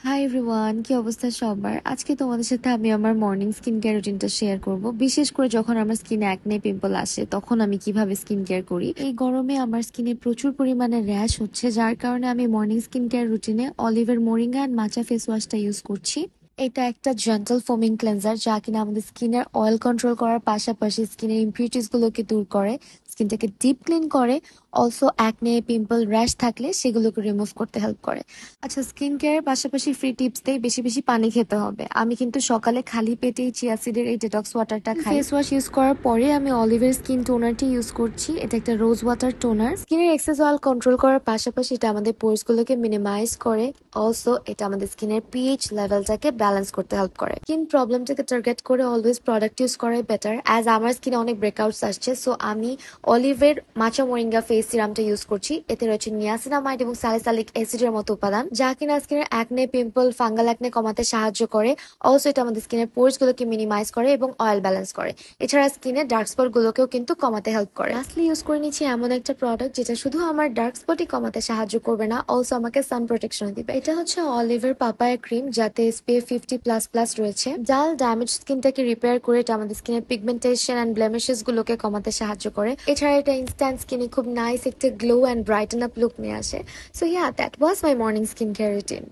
Hi everyone, কি অবস্থা সবার? আজকে তোমাদের সাথে আমি আমার মর্নিং স্কিন কেয়ার রুটিনটা শেয়ার করব। বিশেষ করে যখন আমার স্কিনে অ্যাকনে পিম্পল আসে তখন আমি কিভাবে স্কিন কেয়ার করি। এই গরমে আমার স্কিনে প্রচুর পরিমাণে র্যাশ হচ্ছে, যার কারণে আমি মর্নিং স্কিন কেয়ার রুটিনে অলিভের মোরিঙ্গা অ্যান্ড মাচা ফেস ওয়াশটা ইউজ করছি। এটা একটা জেন্টাল ফোমিং ক্লেন্সার যা কিনা আমাদের স্কিনের অয়েল কন্ট্রোল করার পাশাপাশি স্কিনের ইমপিউরিটিস গুলোকে দূর করে, স্কিনটাকে ডিপ ক্লিন করে। অলসো অ্যাকনে পিম্পল র্যাশ থাকলে সেগুলোকে রিমুভ করতে হেল্প করে। আচ্ছা, স্কিন কেয়ারের পাশাপাশি ফ্রি টিপস দেই, বেশি বেশি পানি খেতে হবে। আমি কিন্তু সকালে খালি পেটেই চিয়া সিডের এই ডেটক্স ওয়াটারটা খাই। ফেস ওয়াশ ইউজ করার পরে আমি অলিভের স্কিন টোনারটি ইউজ করছি। এটা একটা রোজ ওয়াটার টোনার। স্কিনের এক্সেস অয়েল কন্ট্রোল করার পাশাপাশি এটা আমাদের পোর্স গুলোকে মিনিমাইজ করে। অলসো এটা আমাদের স্কিনের পিএইচ লেভেলটাকে ব্যালেন্স করতে হেল্প করে। স্কিন প্রবলেমটাকে টার্গেট করে অলওয়েজ প্রোডাক্ট ইউজ করাই বেটার। অ্যাজ আমার স্কিনে অনেক ব্রেকআউটস আসছে, সো আমি অলিভের মাচা মোরিঙ্গা ফেস সিরামটা ইউজ করছি। এতে রয়েছে নিয়াসিনামাইড এবং স্যালিসাইলিক অ্যাসিডের মতো উপাদান, যা কিনা স্কিনের অ্যাকনে পিম্পল ফাঙ্গাল অ্যাকনে কমাতে সাহায্য করে। অলসো এটা আমাদের স্কিনের পোর্স গুলোকে মিনিমাইজ করে এবং অয়েল ব্যালেন্স করে। এছাড়া স্কিনের ডার্ক স্পট গুলোকেও কিন্তু কমাতে হেল্প করে। লাস্টলি ইউজ করে নিচ্ছি এমন একটা প্রোডাক্ট যেটা শুধু আমার ডার্ক স্পটই কমাতে সাহায্য করবে না, অলসো আমাকে সান প্রোটেকশন দিবে। এটা হচ্ছে অলিভের পাপায়া ক্রিম, যাতে SPF 50++ রয়েছে। ডাল ড্যামেজ স্কিনটাকে রিপেয়ার করে এটা আমাদের স্কিনের পিগমেন্টেশন এন্ড ব্লেমিশেস গুলোকে কমাতে সাহায্য করে। এছাড়া এটা ইনস্ট্যান্ট স্কিনে খুব নাইস একটা glow and brighten up look নিয়ে আসে। So that was my morning skin care routine.